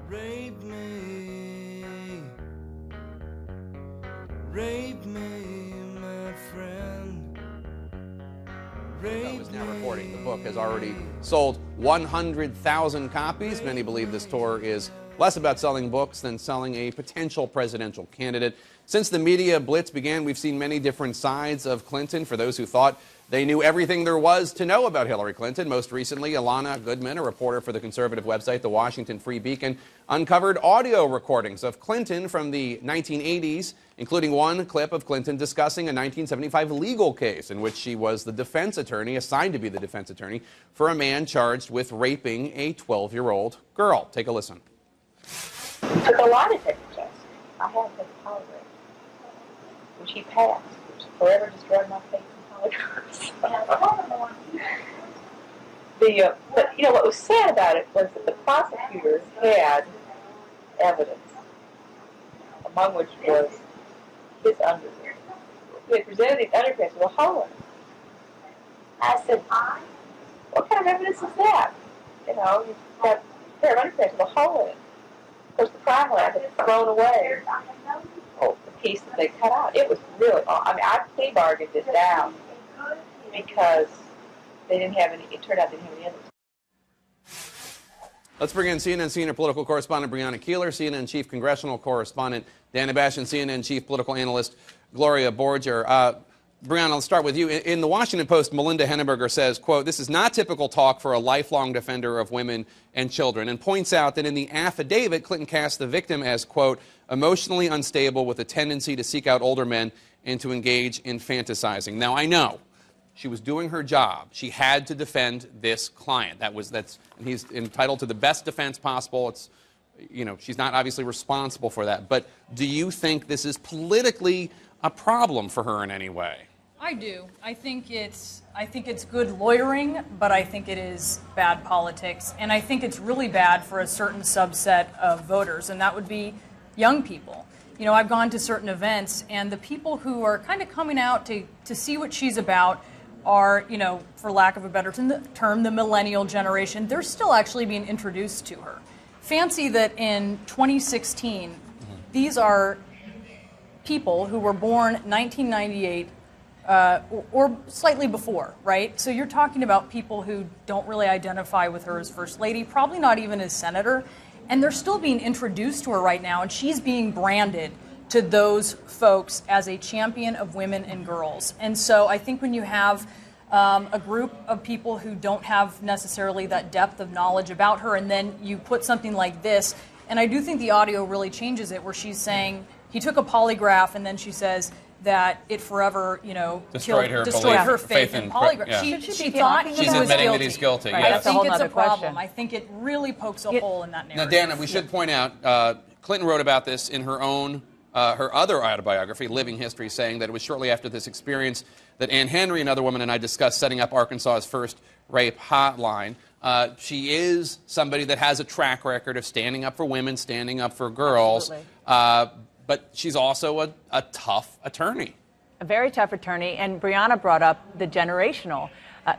Rape me, my friend. Rape is now reporting the book has already sold 100,000 copies. Many believe this tour is less about selling books than selling a potential presidential candidate. Since the media blitz began, we've seen many different sides of Clinton. For those who thought they knew everything there was to know about Hillary Clinton, most recently, Alana Goodman, a reporter for the conservative website The Washington Free Beacon, uncovered audio recordings of Clinton from the 1980s, including one clip of Clinton discussing a 1975 legal case in which she was the defense attorney, assigned to be the defense attorney, for a man charged with raping a 12-year-old girl. Take a listen. It took a lot of taking tests. I have the polygraph, which he passed, which forever destroyed my faith in polygraphs. But you know what was sad about it was that the prosecutors had evidence, among which was his underwear. They presented these underpants with a hole in it. I said, "What kind of evidence is that? You know, you've got a pair of underpants with a hole in it." Of course, the crime lab had thrown away the piece that they cut out. It was really, I mean, I plea bargained it down because they didn't have any, it turned out they didn't have any evidence. Let's bring in CNN senior political correspondent Breonna Keeler, CNN chief congressional correspondent Dana Bash, and CNN chief political analyst Gloria Borger. Breonna, let's start with you. In the Washington Post, Melinda Henneberger says, quote, "This is not typical talk for a lifelong defender of women and children," and points out that in the affidavit, Clinton cast the victim as, quote, "emotionally unstable with a tendency to seek out older men and to engage in fantasizing." Now, I know she was doing her job. She had to defend this client. And he's entitled to the best defense possible. It's, you know, she's not obviously responsible for that. But do you think this is politically a problem for her in any way? I do. I think it's good lawyering, but I think it is bad politics, and I think it's really bad for a certain subset of voters, and that would be young people. You know, I've gone to certain events, and the people who are kind of coming out to see what she's about are, you know, for lack of a better term, the millennial generation. They're still actually being introduced to her. Fancy that in 2016, these are people who were born 1998 or slightly before, right? So you're talking about people who don't really identify with her as First Lady, probably not even as Senator, and they're still being introduced to her right now, and she's being branded to those folks as a champion of women and girls. And so I think when you have a group of people who don't have necessarily that depth of knowledge about her, and then you put something like this, and I do think the audio really changes it, where she's saying, he took a polygraph, and then she says that it forever, you know, destroyed her faith in polygraph. Yeah. She thought she's admitting that he's guilty. Right. Yeah. I think it's a problem. I think it really pokes a hole in that narrative. Now, Dana, we should point out, Clinton wrote about this in her own, her other autobiography, Living History, saying that it was shortly after this experience that Ann Henry, another woman, and I discussed setting up Arkansas's first rape hotline. She is somebody that has a track record of standing up for women, standing up for girls. But she's also a tough attorney. A very tough attorney. And Breonna brought up the generational,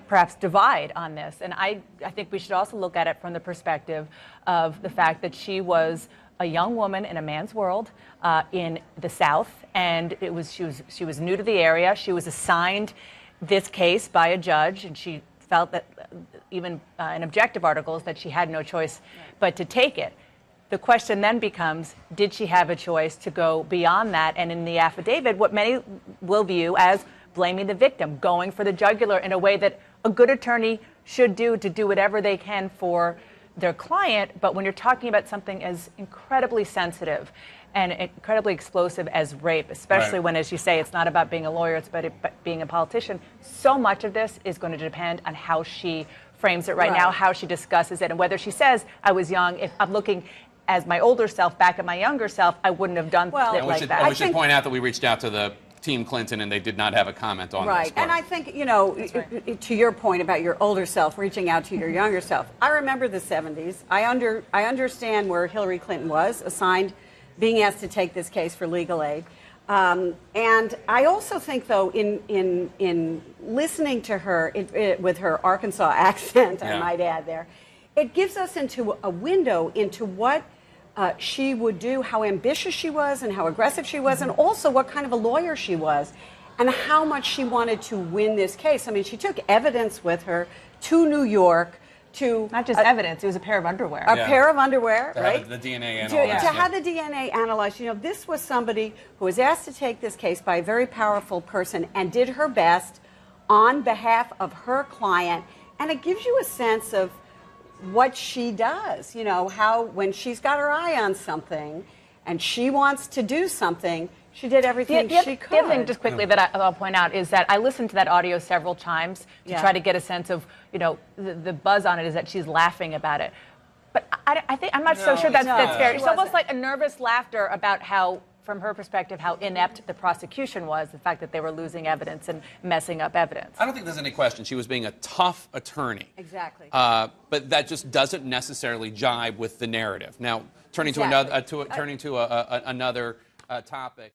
perhaps, divide on this. And I think we should also look at it from the perspective of the fact that she was a young woman in a man's world in the South. And she was new to the area. She was assigned this case by a judge. And she felt that, even in objective articles, that she had no choice but to take it. The question then becomes, did she have a choice to go beyond that? And in the affidavit, what many will view as blaming the victim, going for the jugular in a way that a good attorney should do, to do whatever they can for their client. But when you're talking about something as incredibly sensitive and incredibly explosive as rape, especially when, as you say, it's not about being a lawyer, it's about being a politician, so much of this is going to depend on how she frames it now, how she discusses it, and whether she says, I was young, if I'm looking as my older self back at my younger self, I wouldn't have done it like that. And we should point out that we reached out to the Team Clinton, and they did not have a comment on this. Right, and I think, you know, to your point about your older self reaching out to your younger self, I remember the 70s. I understand where Hillary Clinton was, assigned, being asked to take this case for legal aid. And I also think, though, in listening to her with her Arkansas accent, I might add there, it gives us into a window into what she would do, how ambitious she was and how aggressive she was, and also what kind of a lawyer she was, and how much she wanted to win this case. I mean, she took evidence with her to New York to... Not just evidence, it was a pair of underwear. A pair of underwear, To right? have the DNA and to, all that. to have the DNA analyzed. You know, this was somebody who was asked to take this case by a very powerful person and did her best on behalf of her client. And it gives you a sense of what she does, you know, how when she's got her eye on something and she wants to do something, she did everything she could. The other thing, just quickly, that I'll point out is that I listened to that audio several times to try to get a sense of, you know, the buzz on it is that she's laughing about it. But I think, I'm not so sure that's fair. It's almost like a nervous laughter about how, from her perspective, how inept the prosecution was, the fact that they were losing evidence and messing up evidence. I don't think there's any question she was being a tough attorney. Exactly. But that just doesn't necessarily jibe with the narrative. Now, turning to another topic.